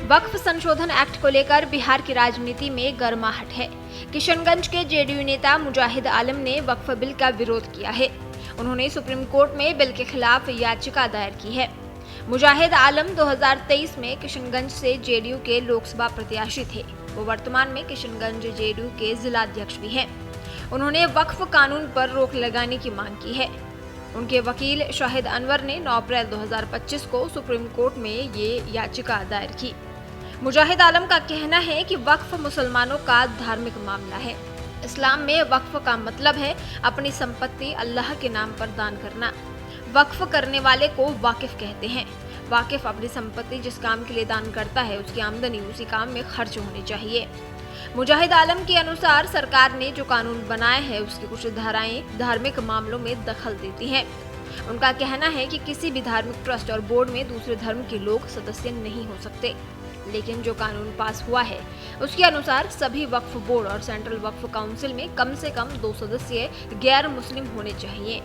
वक्फ संशोधन एक्ट को लेकर बिहार की राजनीति में गर्माहट है। किशनगंज के जेडीयू नेता मुजाहिद आलम ने वक्फ बिल का विरोध किया है। उन्होंने सुप्रीम कोर्ट में बिल के खिलाफ याचिका दायर की है। मुजाहिद आलम 2023 में किशनगंज से जेडीयू के लोकसभा प्रत्याशी थे। वो वर्तमान में किशनगंज जेडीयू के जिलाध्यक्ष भी हैं। उन्होंने वक्फ कानून पर रोक लगाने की मांग की है। उनके वकील शाहिद अनवर ने 9 अप्रैल 2025 को सुप्रीम कोर्ट में ये याचिका दायर की। मुजाहिद आलम का कहना है कि वक्फ मुसलमानों का धार्मिक मामला है। इस्लाम में वक्फ का मतलब है अपनी संपत्ति अल्लाह के नाम पर दान करना। वक्फ करने वाले को वाकिफ कहते हैं। वाकिफ अपनी संपत्ति जिस काम के लिए दान करता है उसकी आमदनी उसी काम में खर्च होनी चाहिए। मुजाहिद आलम के अनुसार सरकार ने जो कानून बनाया है उसकी कुछ धाराएं धार्मिक मामलों में दखल देती हैं। उनका कहना है कि किसी भी धार्मिक ट्रस्ट और बोर्ड में दूसरे धर्म के लोग सदस्य नहीं हो सकते, लेकिन जो कानून पास हुआ है उसके अनुसार सभी वक्फ बोर्ड और सेंट्रल वक्फ काउंसिल में कम से कम 2 सदस्य गैर मुस्लिम होने चाहिए।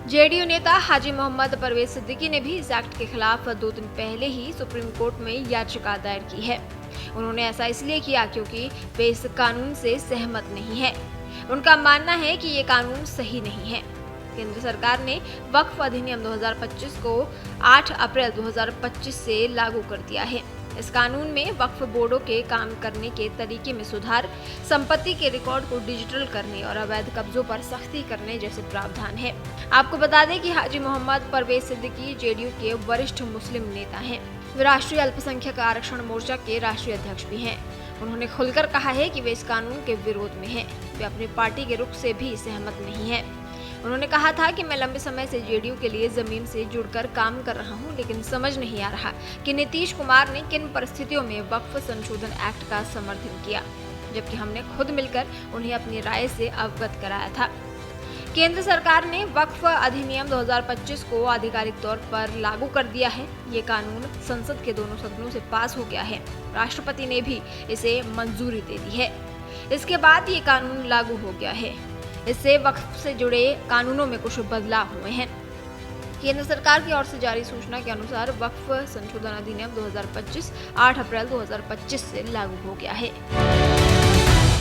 जेडीयू नेता हाजी मोहम्मद परवेज सिद्दीकी ने भी इस एक्ट के खिलाफ 2 दिन पहले ही सुप्रीम कोर्ट में याचिका दायर की है। उन्होंने ऐसा इसलिए किया क्योंकि वे इस कानून से सहमत नहीं है। उनका मानना है कि ये कानून सही नहीं है। केंद्र सरकार ने वक्फ अधिनियम 2025 को 8 अप्रैल 2025 से लागू कर दिया है। इस कानून में वक्फ बोर्डों के काम करने के तरीके में सुधार, संपत्ति के रिकॉर्ड को डिजिटल करने और अवैध कब्जों पर सख्ती करने जैसे प्रावधान है। आपको बता दें कि हाजी मोहम्मद परवेज सिद्दीकी जेडीयू के वरिष्ठ मुस्लिम नेता हैं। वे राष्ट्रीय अल्पसंख्यक आरक्षण मोर्चा के राष्ट्रीय अध्यक्ष भी हैं। उन्होंने खुलकर कहा है कि वे इस कानून के विरोध में हैं। वे अपनी पार्टी के रुख से भी सहमत नहीं हैं। उन्होंने कहा था कि मैं लंबे समय से जेडीयू के लिए जमीन से जुड़कर काम कर रहा हूं, लेकिन समझ नहीं आ रहा कि नीतीश कुमार ने किन परिस्थितियों में वक्फ संशोधन एक्ट का समर्थन किया, जबकि हमने खुद मिलकर उन्हें अपनी राय से अवगत कराया था। केंद्र सरकार ने वक्फ अधिनियम 2025 को आधिकारिक तौर पर लागू कर दिया है। ये कानून संसद के दोनों सदनों से पास हो गया है। राष्ट्रपति ने भी इसे मंजूरी दे दी है। इसके बाद ये कानून लागू हो गया है। इससे वक्फ से जुड़े कानूनों में कुछ बदलाव हुए हैं। केंद्र सरकार की ओर से जारी सूचना के अनुसार वक्फ संशोधन अधिनियम 2025 8 अप्रैल 2025 से लागू हो गया है।